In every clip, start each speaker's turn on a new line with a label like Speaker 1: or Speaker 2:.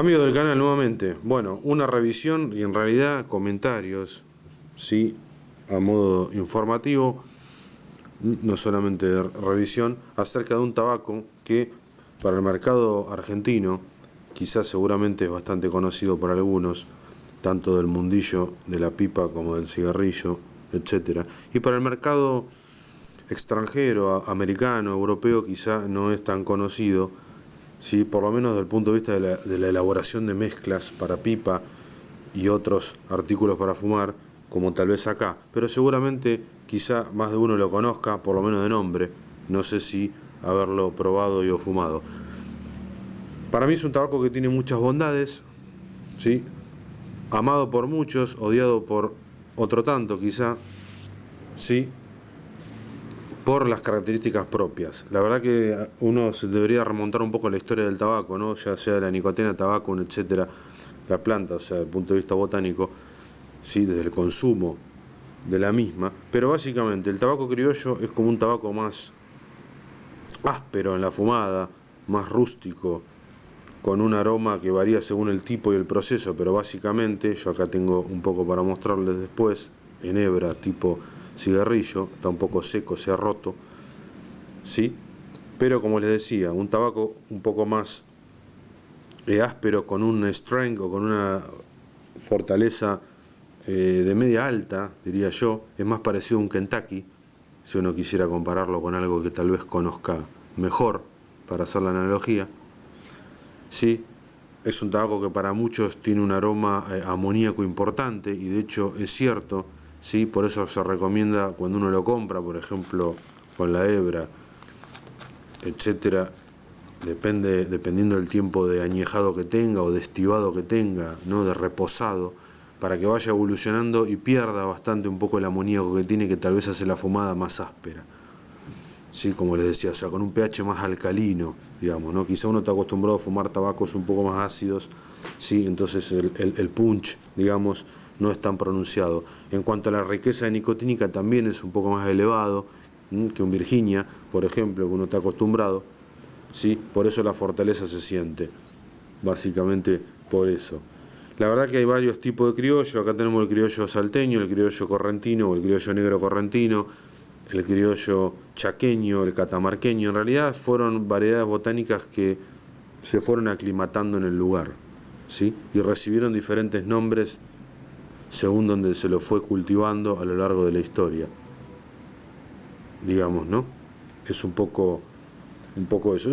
Speaker 1: Amigos del canal, nuevamente, bueno, una revisión y en realidad comentarios, sí, a modo informativo, no solamente de revisión, acerca de un tabaco que para el mercado argentino, quizás seguramente es bastante conocido por algunos, tanto del mundillo de la pipa como del cigarrillo, etcétera, y para el mercado extranjero, americano, europeo, quizá no es tan conocido. Sí, por lo menos desde el punto de vista de la elaboración de mezclas para pipa y otros artículos para fumar, como tal vez acá. Pero seguramente quizá más de uno lo conozca, por lo menos de nombre. No sé si haberlo probado y o fumado. Para mí es un tabaco que tiene muchas bondades, ¿sí? Amado por muchos, odiado por otro tanto quizá, ¿sí? Por las características propias. La verdad que uno se debería remontar un poco a la historia del tabaco, ¿no? Ya sea de la nicotina, tabaco, etcétera, la planta, o sea, desde el punto de vista botánico, sí, desde el consumo de la misma. Pero básicamente el tabaco criollo es como un tabaco más áspero en la fumada, más rústico, con un aroma que varía según el tipo y el proceso, pero básicamente, yo acá tengo un poco para mostrarles después, en hebra tipo cigarrillo, está un poco seco, se ha roto, ¿sí? Pero como les decía, un tabaco un poco más áspero, con un strength o con una fortaleza de media alta, diría yo, es más parecido a un Kentucky, si uno quisiera compararlo con algo que tal vez conozca mejor, para hacer la analogía, ¿sí? Es un tabaco que para muchos tiene un aroma amoníaco importante, y de hecho es cierto, ¿sí? Por eso se recomienda cuando uno lo compra, por ejemplo, con la hebra, etcétera, dependiendo del tiempo de añejado que tenga o de estivado que tenga, ¿no? De reposado, para que vaya evolucionando y pierda bastante un poco el amoníaco que tiene, que tal vez hace la fumada más áspera. Sí, como les decía, o sea, con un pH más alcalino, digamos, ¿no? Quizá uno está acostumbrado a fumar tabacos un poco más ácidos, sí, entonces el punch, digamos, no es tan pronunciado. En cuanto a la riqueza de nicotínica, también es un poco más elevado que un Virginia, por ejemplo, que uno está acostumbrado, sí, por eso la fortaleza se siente, básicamente por eso. La verdad que hay varios tipos de criollo. Acá tenemos el criollo salteño, el criollo correntino o el criollo negro correntino, el criollo chaqueño, el catamarqueño. En realidad fueron variedades botánicas que se fueron aclimatando en el lugar, ¿sí? Y recibieron diferentes nombres según donde se lo fue cultivando a lo largo de la historia, digamos, ¿no? Es un poco eso.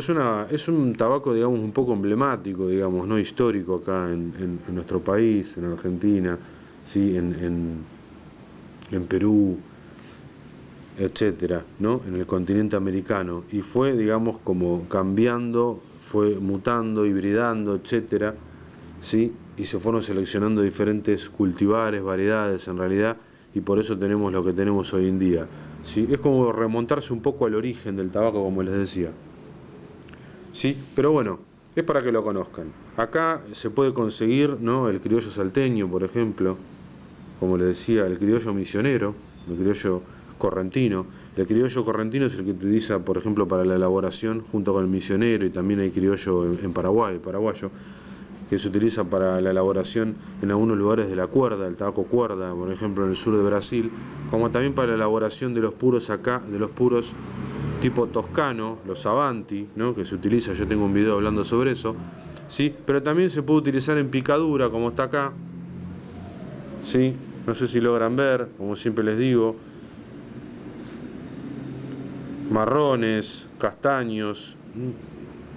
Speaker 1: Es un tabaco, digamos, un poco emblemático, digamos, no histórico acá en nuestro país, en Argentina, ¿sí? En Perú, etcétera, ¿no? En el continente americano. Y fue, digamos, como cambiando, fue mutando, hibridando, etcétera, ¿sí? Y se fueron seleccionando diferentes cultivares, variedades en realidad, y por eso tenemos lo que tenemos hoy en día, ¿sí? Es como remontarse un poco al origen del tabaco, como les decía. Sí, pero bueno, es para que lo conozcan. Acá se puede conseguir, ¿no? El criollo salteño, por ejemplo, como les decía, el criollo misionero, el criollo correntino. El criollo correntino es el que utiliza, por ejemplo, para la elaboración, junto con el misionero, y también hay criollo en Paraguay, el paraguayo, que se utiliza para la elaboración en algunos lugares de la cuerda, el tabaco cuerda, por ejemplo en el sur de Brasil, como también para la elaboración de los puros acá, de los puros tipo toscano, los Avanti, ¿no? Que se utiliza, yo tengo un video hablando sobre eso, ¿sí? Pero también se puede utilizar en picadura, como está acá, ¿sí? No sé si logran ver, como siempre les digo, marrones, castaños,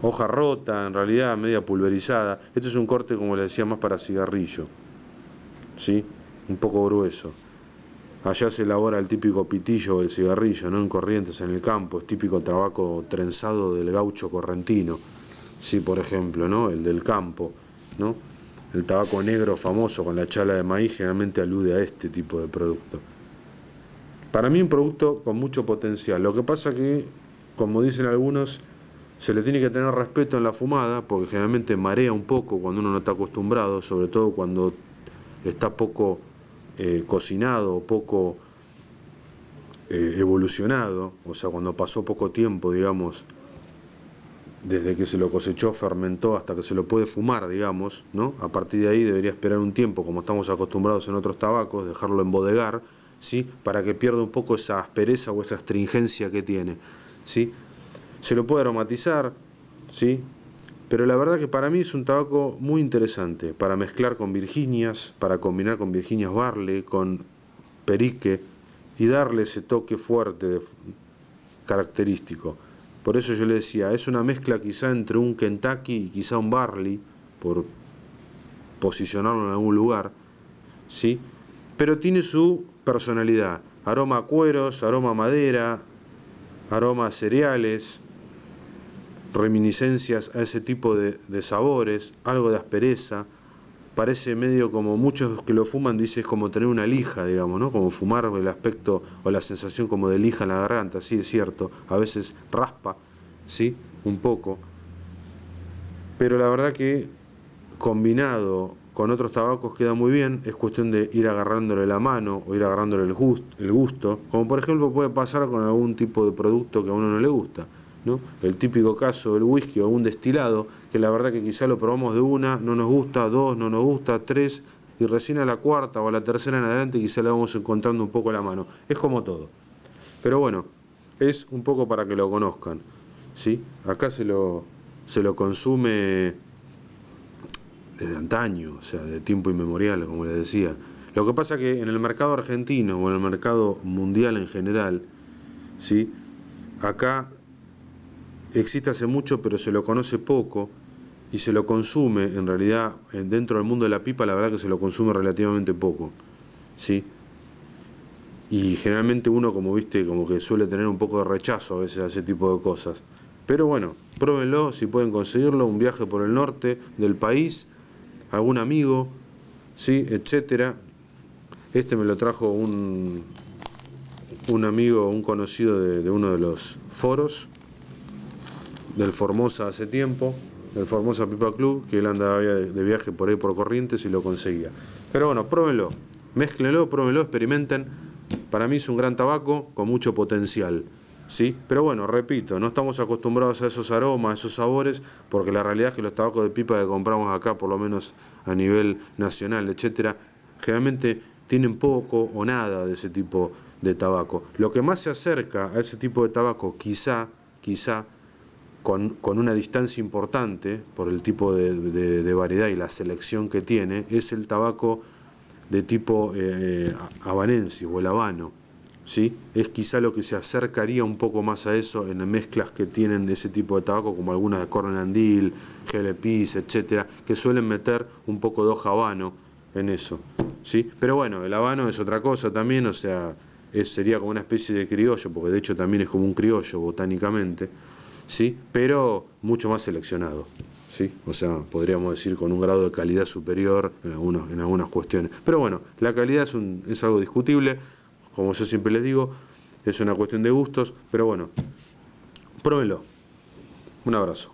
Speaker 1: hoja rota, en realidad media pulverizada. Este es un corte, como les decía, más para cigarrillo, ¿sí? Un poco grueso. Allá se elabora el típico pitillo o el cigarrillo, ¿no? En Corrientes, en el campo, es típico tabaco trenzado del gaucho correntino, sí, por ejemplo, ¿no? El del campo, ¿no? El tabaco negro famoso con la chala de maíz generalmente alude a este tipo de producto. Para mí un producto con mucho potencial. Lo que pasa que, como dicen algunos, se le tiene que tener respeto en la fumada, porque generalmente marea un poco cuando uno no está acostumbrado, sobre todo cuando está poco cocinado, poco evolucionado, o sea, cuando pasó poco tiempo, digamos, desde que se lo cosechó, fermentó, hasta que se lo puede fumar, digamos, ¿no? A partir de ahí debería esperar un tiempo, como estamos acostumbrados en otros tabacos, dejarlo embodegar, ¿sí? Para que pierda un poco esa aspereza o esa astringencia que tiene, ¿sí? Se lo puede aromatizar, ¿sí? Pero la verdad que para mí es un tabaco muy interesante para mezclar con Virginias, para combinar con Virginias Barley, con Perique y darle ese toque fuerte, característico. Por eso yo le decía, es una mezcla quizá entre un Kentucky y quizá un Barley, por posicionarlo en algún lugar, ¿sí? Pero tiene su personalidad, aroma a cueros, aroma a madera, aroma a cereales, reminiscencias a ese tipo de sabores, algo de aspereza. Parece medio como muchos que lo fuman dicen es como tener una lija, digamos, ¿no? Como fumar, el aspecto o la sensación como de lija en la garganta, sí, es cierto, a veces raspa, sí, un poco, pero la verdad que combinado con otros tabacos queda muy bien, es cuestión de ir agarrándole la mano o ir agarrándole el gusto, como por ejemplo puede pasar con algún tipo de producto que a uno no le gusta, ¿no? El típico caso del whisky o un destilado, que la verdad que quizá lo probamos de una, no nos gusta, dos, no nos gusta, tres, y recién a la cuarta o a la tercera en adelante quizá le vamos encontrando un poco la mano. Es como todo. Pero bueno, es un poco para que lo conozcan, ¿sí? Acá se lo consume desde antaño, o sea, de tiempo inmemorial, como les decía. Lo que pasa que en el mercado argentino o en el mercado mundial en general, ¿sí? Acá existe hace mucho, pero se lo conoce poco y se lo consume, en realidad, dentro del mundo de la pipa, la verdad que se lo consume relativamente poco, ¿sí? Y generalmente uno, como viste, como que suele tener un poco de rechazo a veces a ese tipo de cosas. Pero bueno, pruébenlo si pueden conseguirlo, un viaje por el norte del país, algún amigo, ¿sí? Etcétera. Este me lo trajo un amigo, un conocido de uno de los foros del Formosa hace tiempo, del Formosa Pipa Club, que él andaba de viaje por ahí por Corrientes y lo conseguía. Pero bueno, pruébenlo, mézclenlo, pruébenlo, experimenten. Para mí es un gran tabaco con mucho potencial, ¿sí? Pero bueno, repito, no estamos acostumbrados a esos aromas, a esos sabores, porque la realidad es que los tabacos de pipa que compramos acá, por lo menos a nivel nacional, etcétera, generalmente tienen poco o nada de ese tipo de tabaco. Lo que más se acerca a ese tipo de tabaco, quizá, con una distancia importante, por el tipo de variedad y la selección que tiene, es el tabaco de tipo habanense o el habano, ¿sí? Es quizá lo que se acercaría un poco más a eso en mezclas que tienen ese tipo de tabaco, como algunas de Cornandil, GL Peace, etcétera, que suelen meter un poco de hoja habano en eso, ¿sí? Pero bueno, el habano es otra cosa también, o sea, sería como una especie de criollo, porque de hecho también es como un criollo botánicamente, ¿sí? Pero mucho más seleccionado, ¿sí? O sea, podríamos decir con un grado de calidad superior en algunas cuestiones. Pero bueno, la calidad es algo discutible, como yo siempre les digo, es una cuestión de gustos, pero bueno, pruébenlo. Un abrazo.